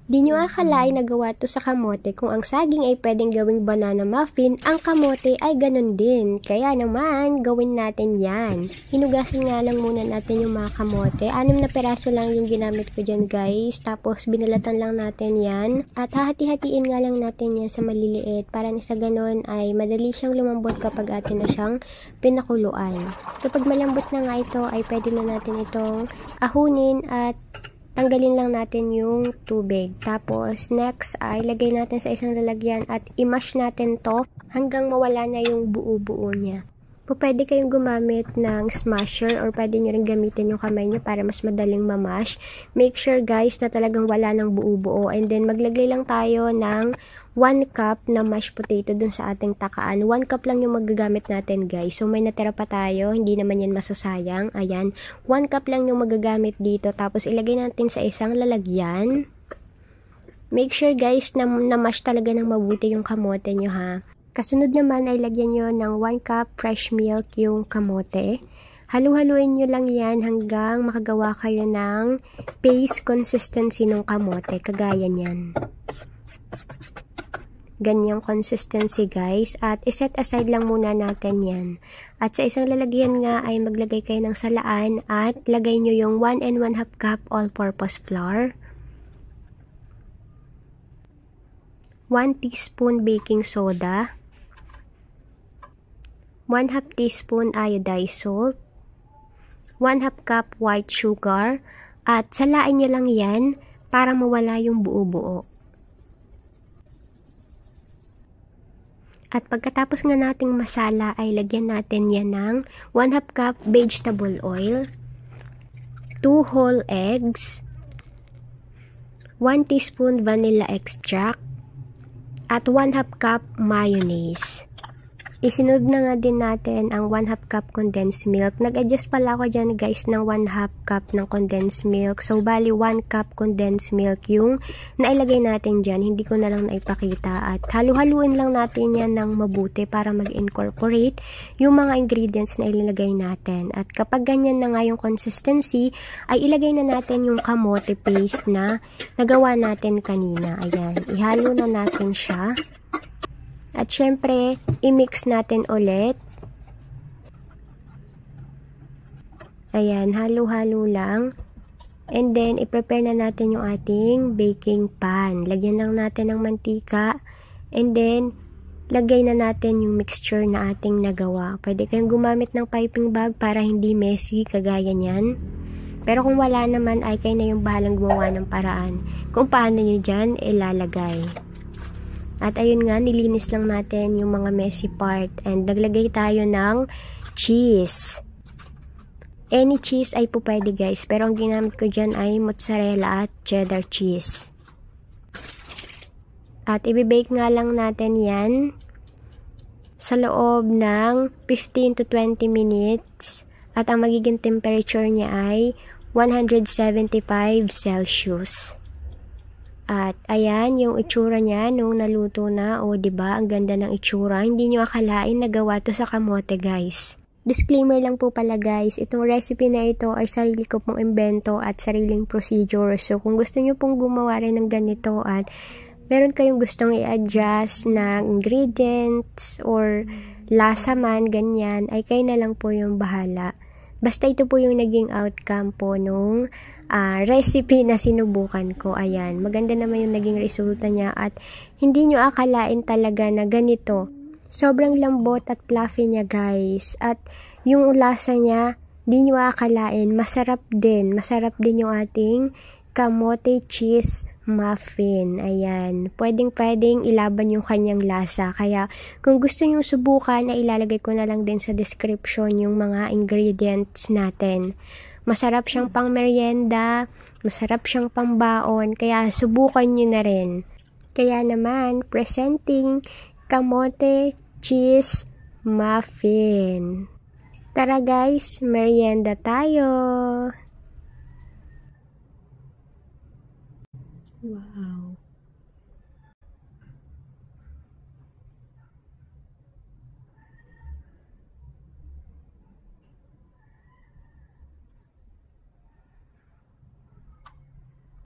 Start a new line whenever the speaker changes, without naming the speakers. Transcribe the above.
Di nyo akalain na gawa to sa kamote. Kung ang saging ay pwedeng gawing banana muffin, ang kamote ay ganun din. Kaya naman, gawin natin yan. Hinugasan nga lang muna natin yung mga kamote. 6 na peraso lang yung ginamit ko dyan guys. Tapos binalatan lang natin yan. At hahati-hatiin nga lang natin yan sa maliliit. Para na sa ganun ay madali siyang lumambot kapag atin na siyang pinakuluan. Kapag malambot na nga ito ay pwede na natin itong ahunin at tanggalin lang natin yung tubig. Tapos, next ay lagay natin sa isang lalagyan at i-mash natin to hanggang mawala na yung buo-buo niya. Pwede kayong gumamit ng smasher or pwede nyo rin gamitin yung kamay nyo para mas madaling mamash. Make sure guys na talagang wala ng buo-buo. And then, maglagay lang tayo ng 1 cup na mashed potato dun sa ating takaan. 1 cup lang yung magagamit natin guys. So, may natira pa tayo. Hindi naman yan masasayang. Ayan. 1 cup lang yung magagamit dito. Tapos, ilagay natin sa isang lalagyan. Make sure guys na mash talaga ng mabuti yung kamote nyo ha. Kasunod naman ay lagyan nyo ng 1 cup fresh milk yung kamote. Halu-haluin nyo lang yan hanggang makagawa kayo ng paste consistency ng kamote. Kagaya nyan. Ganyang consistency guys. At iset aside lang muna natin yan. At sa isang lalagyan nga ay maglagay kayo ng salaan at lagay nyo yung 1 1/2 cup all-purpose flour. 1 teaspoon baking soda. 1/2 teaspoon iodized salt, 1/2 cup white sugar, at salain nyo lang yan para mawala yung buo-buo. At pagkatapos nga nating masala ay lagyan natin yan ng 1/2 cup vegetable oil, 2 whole eggs, 1 teaspoon vanilla extract, at 1/2 cup mayonnaise. Isinod na nga din natin ang 1/2 cup condensed milk. Nag-adjust pala ako dyan guys ng 1/2 cup ng condensed milk. So, bali 1 cup condensed milk yung nailagay natin dyan. Hindi ko na lang naipakita. At halu-haluin lang natin yan ng mabuti para mag-incorporate yung mga ingredients na ilalagay natin. At kapag ganyan na nga yung consistency, ay ilagay na natin yung kamote paste na nagawa natin kanina. Ayan. Ihalo na natin siya. At syempre, i-mix natin ulit. Ayan, halo-halo lang. And then, i-prepare na natin yung ating baking pan. Lagyan lang natin ng mantika. And then, lagay na natin yung mixture na ating nagawa. Pwede kayong gumamit ng piping bag para hindi messy, kagaya niyan. Pero kung wala naman, ay kayo na yung bahalang gumawa ng paraan kung paano nyo dyan ilalagay. At ayun nga, nilinis lang natin yung mga messy part. And naglagay tayo ng cheese. Any cheese ay po pwede guys. Pero ang ginamit ko dyan ay mozzarella at cheddar cheese. At ibibake nga lang natin yan sa loob ng 15 to 20 minutes. At ang magiging temperature niya ay 175 Celsius. At ayan yung itsura niya nung naluto na. O diba, ang ganda ng itsura. Hindi nyo akalain na gawa to sa kamote guys. Disclaimer lang po pala guys, itong recipe na ito ay sarili ko pong imbento at sariling procedure. So kung gusto nyo pong gumawa rin ng ganito at meron kayong gustong i-adjust na ingredients or lasa man, ganyan, ay kayo na lang po yung bahala. Basta ito po yung naging outcome po nung recipe na sinubukan ko. Ayan, maganda naman yung naging resulta niya at hindi nyo akalain talaga na ganito. Sobrang lambot at fluffy niya guys. At yung lasa niya, hindi nyo akalain, masarap din. Masarap din yung ating kamote cheese muffin. Ayan, pwedeng ilaban yung kanyang lasa. Kaya kung gusto nyo subukan, ay ilalagay ko na lang din sa description yung mga ingredients natin. Masarap siyang pang merienda, masarap siyang pang baon, kaya subukan nyo na rin. Kaya naman, presenting kamote cheese muffin. Tara guys, merienda tayo! Wow!